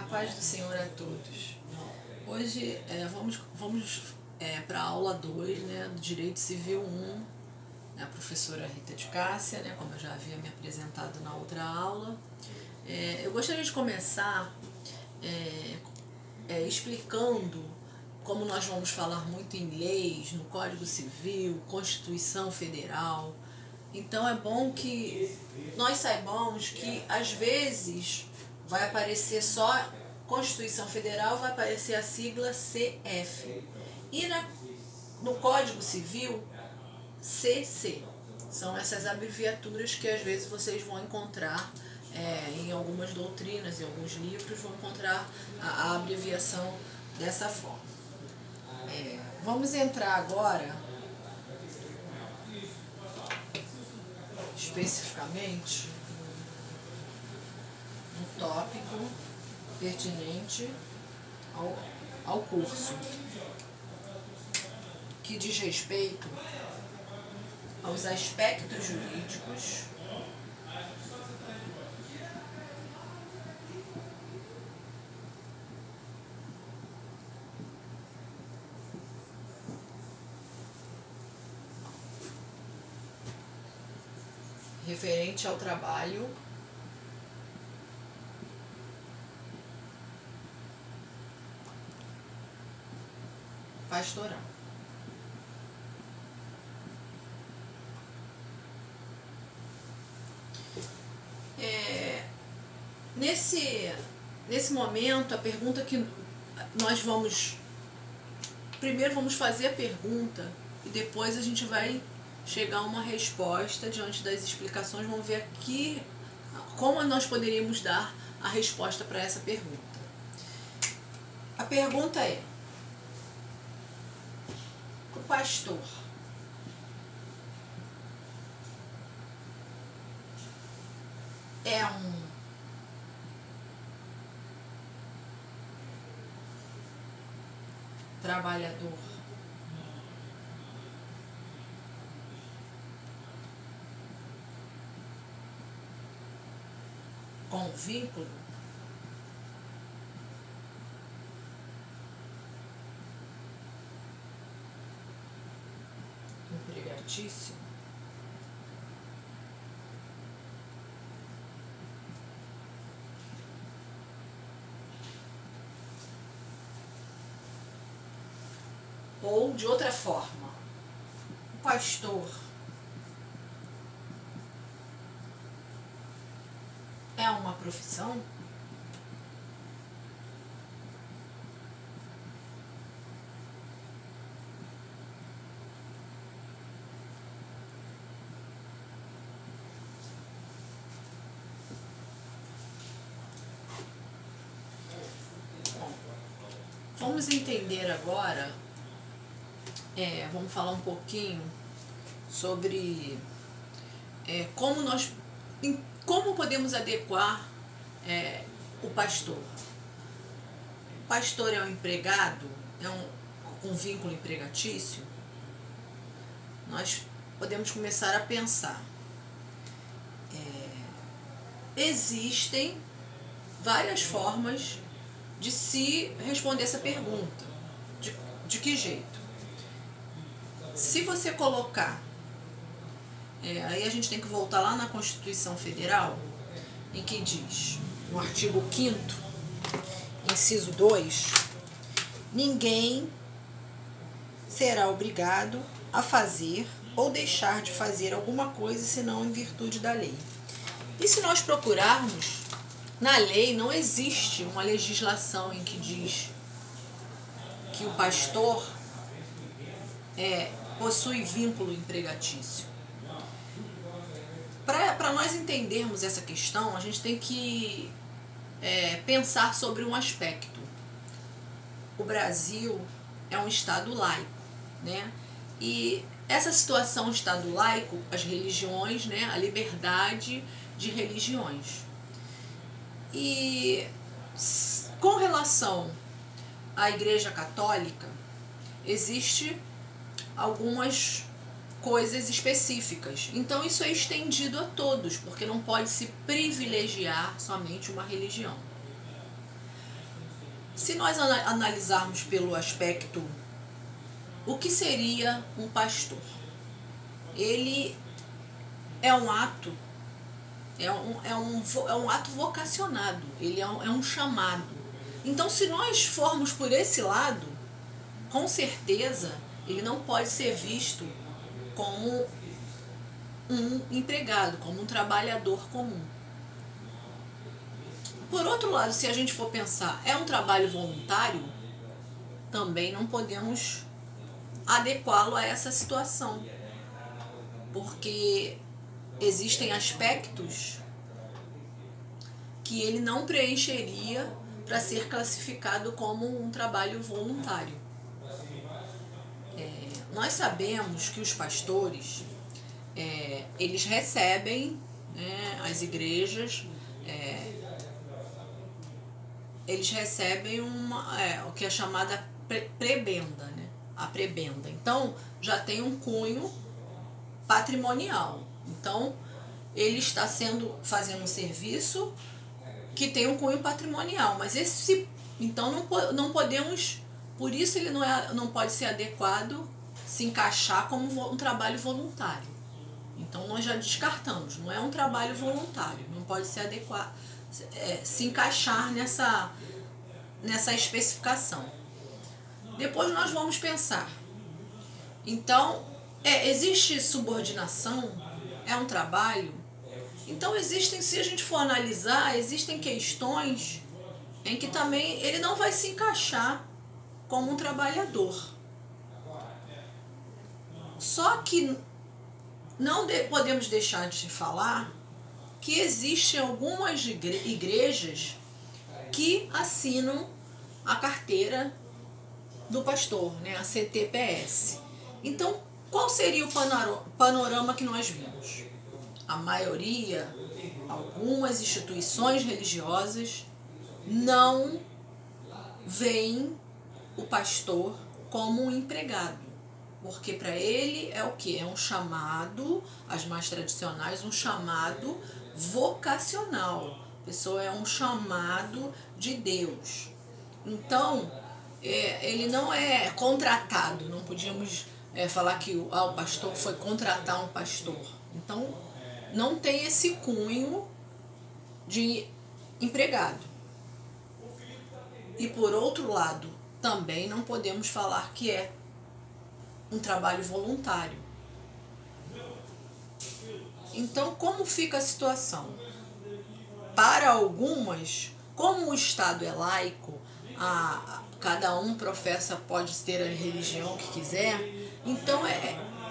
paz do Senhor a todos. Hoje vamos para a aula 2, né, do Direito Civil 1, a professora Rita de Cássia, né, como eu já havia me apresentado na outra aula. Eu gostaria de começar explicando como nós vamos falar muito em leis, no Código Civil, Constituição Federal. Então é bom que nós saibamos que às vezes vai aparecer só Constituição Federal, vai aparecer a sigla CF. E no Código Civil, CC. São essas abreviaturas que às vezes vocês vão encontrar em algumas doutrinas, em alguns livros, vão encontrar a abreviação dessa forma. Vamos entrar agora especificamente no tópico pertinente ao curso, que diz respeito aos aspectos jurídicos referente ao trabalho pastoral. Nesse momento, a pergunta que nós primeiro vamos fazer a pergunta e depois a gente vai chegar a uma resposta diante das explicações. Vamos ver aqui como nós poderíamos dar a resposta para essa pergunta. A pergunta é: o pastor é um trabalhador com vínculo empregatício? Ou, de outra forma, o pastor é uma profissão? Bom, vamos entender agora. Vamos falar um pouquinho sobre como podemos adequar o pastor. O pastor é um empregado, com vínculo empregatício? Nós podemos começar a pensar. Existem várias formas de se responder essa pergunta. De que jeito? Se você colocar, aí a gente tem que voltar lá na Constituição Federal, em que diz, no artigo 5º, inciso 2, ninguém será obrigado a fazer ou deixar de fazer alguma coisa senão em virtude da lei. E se nós procurarmos, na lei não existe uma legislação em que diz que o pastor possui vínculo empregatício. Para nós entendermos essa questão, a gente tem que pensar sobre um aspecto. O Brasil é um Estado laico, né? E essa situação de Estado laico, as religiões, né? A liberdade de religiões. E com relação à Igreja Católica, existe algumas coisas específicas. Então isso é estendido a todos, porque não pode se privilegiar somente uma religião. Se nós analisarmos pelo aspecto, o que seria um pastor? Ele é um ato, é um ato vocacionado, ele é um chamado. Então, se nós formos por esse lado, com certeza ele não pode ser visto como um empregado, como um trabalhador comum. Por outro lado, se a gente for pensar, é um trabalho voluntário, também não podemos adequá-lo a essa situação, porque existem aspectos que ele não preencheria para ser classificado como um trabalho voluntário. Nós sabemos que os pastores, eles recebem, né, as igrejas, eles recebem o que é chamada prebenda, né? A prebenda. Então, já tem um cunho patrimonial. Então, ele está fazendo um serviço que tem um cunho patrimonial. Mas então não podemos, por isso ele não pode ser adequado, se encaixar como um trabalho voluntário. Então, nós já descartamos, não é um trabalho voluntário, não pode se adequar, se encaixar nessa especificação. Depois nós vamos pensar, então, existe subordinação? É um trabalho? Então se a gente for analisar, existem questões em que também ele não vai se encaixar como um trabalhador. Só que não podemos deixar de falar que existem algumas igrejas que assinam a carteira do pastor, né, a CTPS. Então, qual seria o panorama que nós vimos? A maioria, algumas instituições religiosas não veem o pastor como um empregado, porque para ele é o que? É um chamado, as mais tradicionais, um chamado vocacional. A pessoa é um chamado de Deus. Então, ele não é contratado, não podíamos falar que o pastor foi contratar um pastor. Então, não tem esse cunho de empregado. E por outro lado, também não podemos falar que é um trabalho voluntário. Então, como fica a situação? Para algumas, como o Estado é laico, cada um pode ter a religião que quiser, então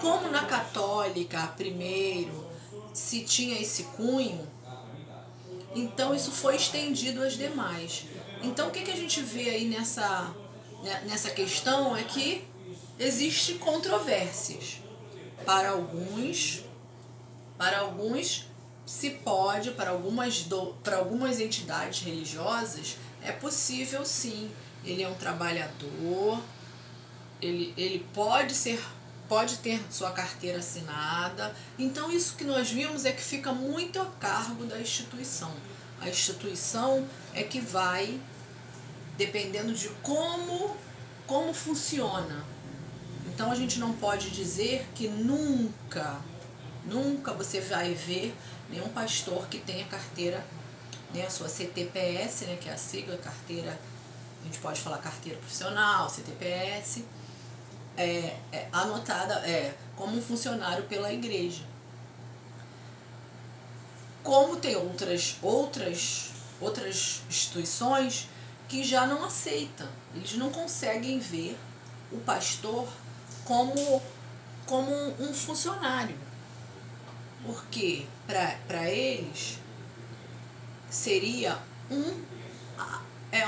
como na católica primeiro se tinha esse cunho, então isso foi estendido às demais. Então o que a gente vê aí nessa questão é que existem controvérsias. Para alguns se pode, para algumas entidades religiosas, é possível sim. Ele é um trabalhador, ele pode ter sua carteira assinada. Então isso que nós vimos é que fica muito a cargo da instituição. A instituição é que vai, dependendo de como funciona. Então a gente não pode dizer que nunca você vai ver nenhum pastor que tenha carteira, né, a sua CTPS, né, que é a sigla, carteira, a gente pode falar carteira profissional, CTPS, anotada como um funcionário pela igreja. Como tem outras instituições que já não aceitam, eles não conseguem ver o pastor como um funcionário, porque para eles seria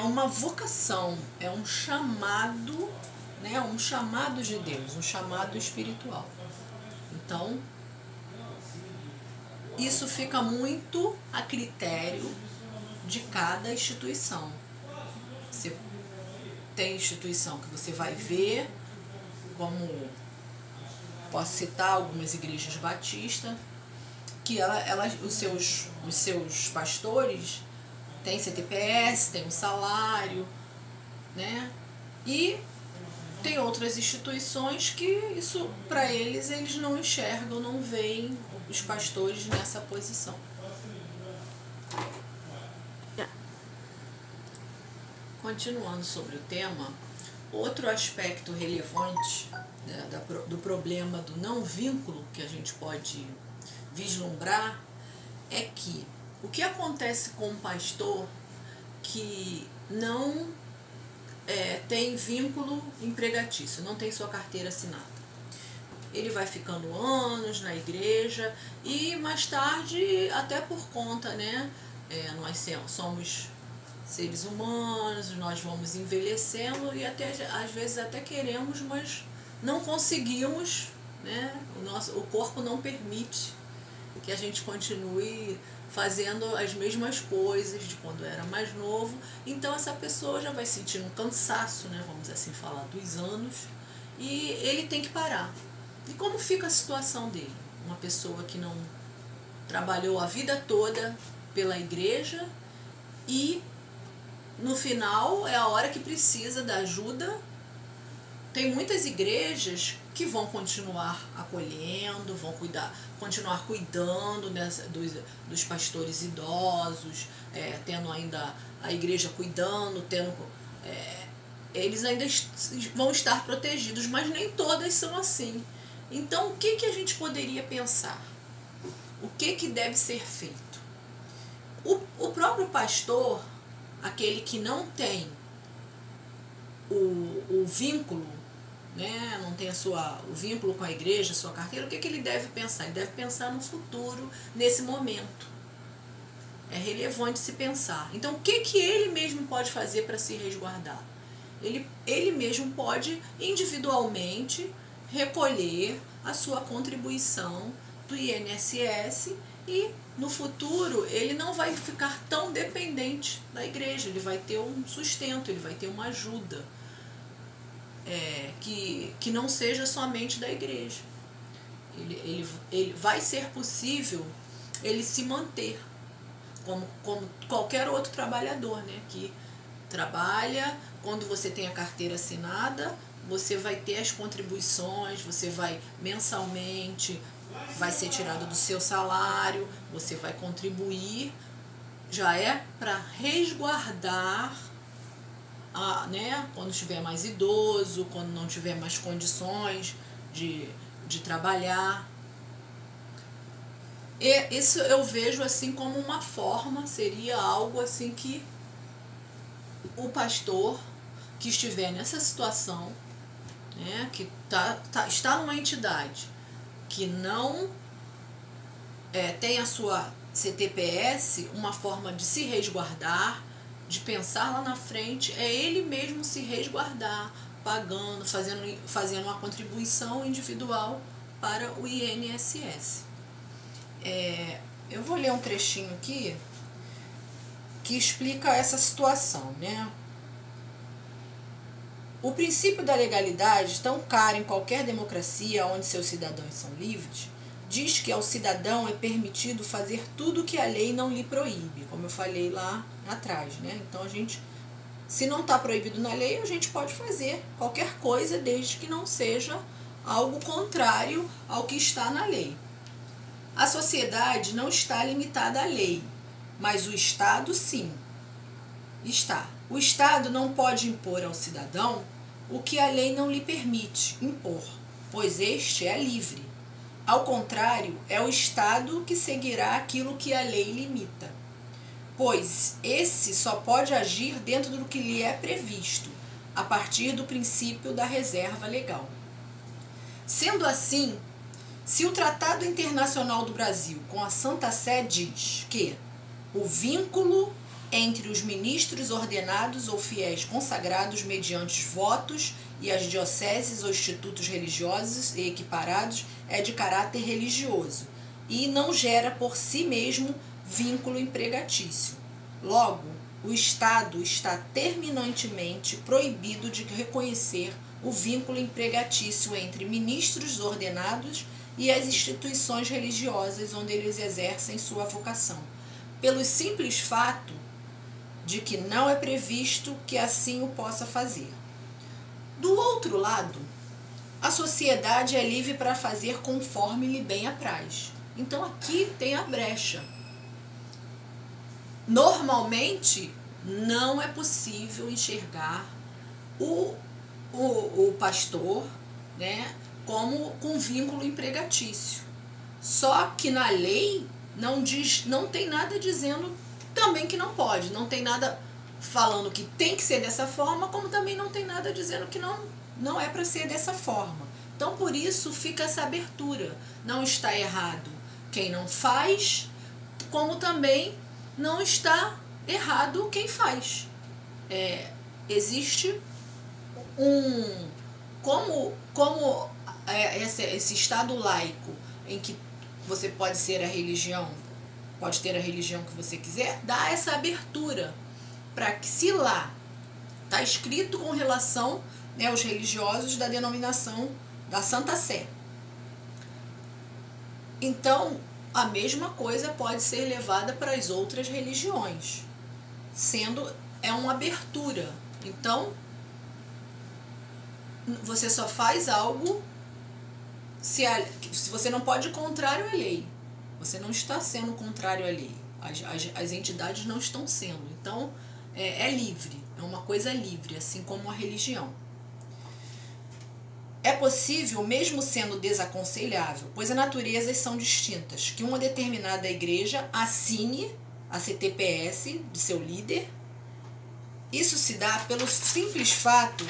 uma vocação, é um chamado, né, um chamado de Deus, um chamado espiritual. Então, isso fica muito a critério de cada instituição. Você tem instituição que você vai ver, como posso citar algumas igrejas batistas, que os seus pastores têm CTPS, têm um salário, né? E tem outras instituições que isso, para eles não enxergam, não veem os pastores nessa posição. Continuando sobre o tema, outro aspecto relevante, né, do problema do não vínculo que a gente pode vislumbrar é que o que acontece com um pastor que não tem vínculo empregatício, não tem sua carteira assinada. Ele vai ficando anos na igreja e mais tarde, até por conta, né, nós somos seres humanos, nós vamos envelhecendo e até às vezes até queremos, mas não conseguimos, né? O corpo não permite que a gente continue fazendo as mesmas coisas de quando era mais novo. Então essa pessoa já vai sentindo um cansaço, né, vamos assim falar, dos anos, e ele tem que parar. E como fica a situação dele? Uma pessoa que não trabalhou a vida toda pela igreja e no final é a hora que precisa da ajuda. Tem muitas igrejas que vão continuar acolhendo, vão continuar cuidando dos pastores idosos, tendo ainda a igreja cuidando, eles ainda vão estar protegidos, mas nem todas são assim. Então, o que a gente poderia pensar? O que deve ser feito? O próprio pastor, aquele que não tem o vínculo, né, não tem o vínculo com a igreja, a sua carteira, o que ele deve pensar? Ele deve pensar no futuro, nesse momento. É relevante se pensar. Então, o que ele mesmo pode fazer para se resguardar? Ele mesmo pode, individualmente, recolher a sua contribuição do INSS e, no futuro, ele não vai ficar tão dependente da igreja, ele vai ter um sustento, ele vai ter uma ajuda. Que não seja somente da igreja. Ele vai ser possível ele se manter como qualquer outro trabalhador, né, que trabalha. Quando você tem a carteira assinada, você vai ter as contribuições, você vai mensalmente, vai ser tirado do seu salário, você vai contribuir, já é para resguardar, né, quando estiver mais idoso, quando não tiver mais condições de trabalhar. E isso eu vejo assim como uma forma, seria algo assim que o pastor que estiver nessa situação, né, que está numa entidade que não tem a sua CTPS, uma forma de se resguardar, de pensar lá na frente, é ele mesmo se resguardar, pagando, fazendo uma contribuição individual para o INSS. Eu vou ler um trechinho aqui que explica essa situação, né? O princípio da legalidade, tão caro em qualquer democracia onde seus cidadãos são livres, diz que ao cidadão é permitido fazer tudo o que a lei não lhe proíbe, como eu falei lá atrás, né? Então se não está proibido na lei, a gente pode fazer qualquer coisa desde que não seja algo contrário ao que está na lei. A sociedade não está limitada à lei, mas o Estado sim está. O Estado não pode impor ao cidadão o que a lei não lhe permite impor, pois este é livre. Ao contrário, é o Estado que seguirá aquilo que a lei limita, pois esse só pode agir dentro do que lhe é previsto, a partir do princípio da reserva legal. Sendo assim, se o Tratado Internacional do Brasil com a Santa Sé diz que o vínculo entre os ministros ordenados ou fiéis consagrados mediante votos e as dioceses ou institutos religiosos e equiparados é de caráter religioso e não gera por si mesmo vínculo empregatício. Logo, o Estado está terminantemente proibido de reconhecer o vínculo empregatício entre ministros ordenados e as instituições religiosas onde eles exercem sua vocação, pelo simples fato de que não é previsto que assim o possa fazer. Do outro lado, a sociedade é livre para fazer conforme lhe bem apraz. Então aqui tem a brecha. Normalmente não é possível enxergar o pastor, né, como com vínculo empregatício. Só que na lei não tem nada dizendo também que não pode, não tem nada falando que tem que ser dessa forma, como também não tem nada dizendo que não é para ser dessa forma. Então por isso fica essa abertura. Não está errado quem não faz, como também não está errado quem faz. Existe como esse estado laico em que você pode ter a religião que você quiser, dá essa abertura para que, se lá está escrito com relação, né, aos religiosos da denominação da Santa Sé, então a mesma coisa pode ser levada para as outras religiões, é uma abertura. Então você só faz algo se você não pode ir contrário à lei. Você não está sendo contrário à lei. As entidades não estão sendo. Então é livre, é uma coisa livre, assim como a religião. É possível, mesmo sendo desaconselhável, pois as naturezas são distintas, que uma determinada igreja assine a CTPS de seu líder. Isso se dá pelo simples fato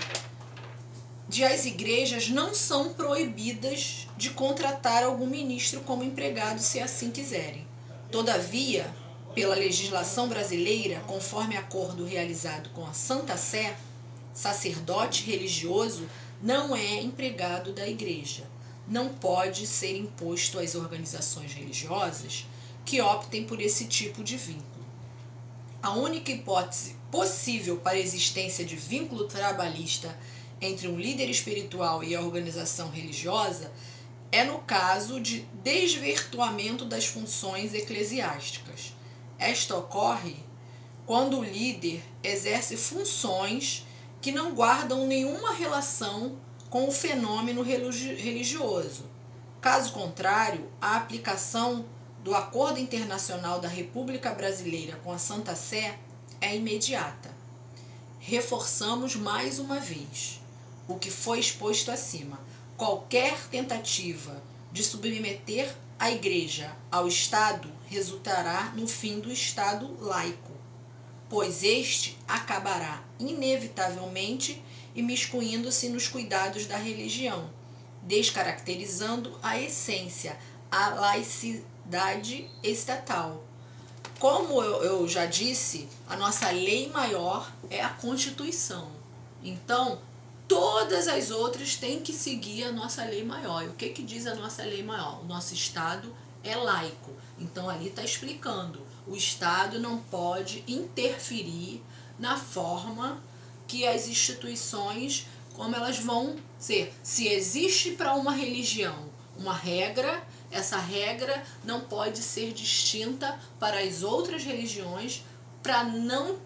de as igrejas não são proibidas de contratar algum ministro como empregado, se assim quiserem. Todavia, pela legislação brasileira, conforme acordo realizado com a Santa Sé, sacerdote religioso não é empregado da igreja. Não pode ser imposto às organizações religiosas que optem por esse tipo de vínculo. A única hipótese possível para a existência de vínculo trabalhista entre um líder espiritual e a organização religiosa é no caso de desvirtuamento das funções eclesiásticas. Esta ocorre quando o líder exerce funções que não guardam nenhuma relação com o fenômeno religioso. Caso contrário, a aplicação do Acordo Internacional da República Brasileira com a Santa Sé é imediata. Reforçamos mais uma vez o que foi exposto acima. Qualquer tentativa de submeter a Igreja ao Estado resultará no fim do Estado laico, pois este acabará inevitavelmente imiscuindo-se nos cuidados da religião, descaracterizando a essência, a laicidade estatal. Como eu já disse, a nossa lei maior é a Constituição. Então, todas as outras têm que seguir a nossa lei maior. E o que diz a nossa lei maior? O nosso Estado é laico. Então ali está explicando. O Estado não pode interferir na forma que as instituições, como elas vão ser. Se existe para uma religião uma regra, essa regra não pode ser distinta para as outras religiões, para não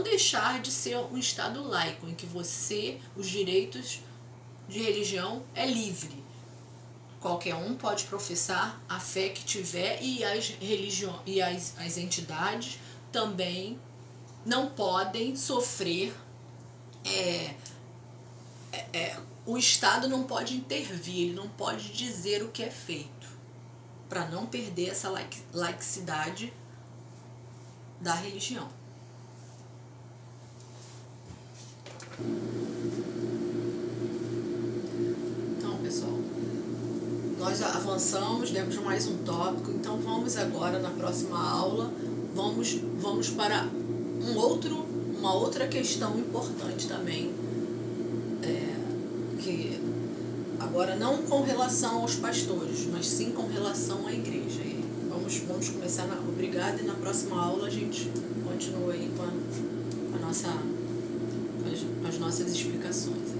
deixar de ser um Estado laico, em que os direitos de religião é livre. Qualquer um pode professar a fé que tiver, e as entidades também não podem sofrer, o Estado não pode intervir, ele não pode dizer o que é feito, para não perder essa laicidade da religião. Então, pessoal, nós avançamos, demos mais um tópico. Então vamos agora, na próxima aula, vamos para uma outra questão importante também, que agora não com relação aos pastores, mas sim com relação à igreja. E vamos começar obrigada, e na próxima aula a gente continua aí com as nossas explicações.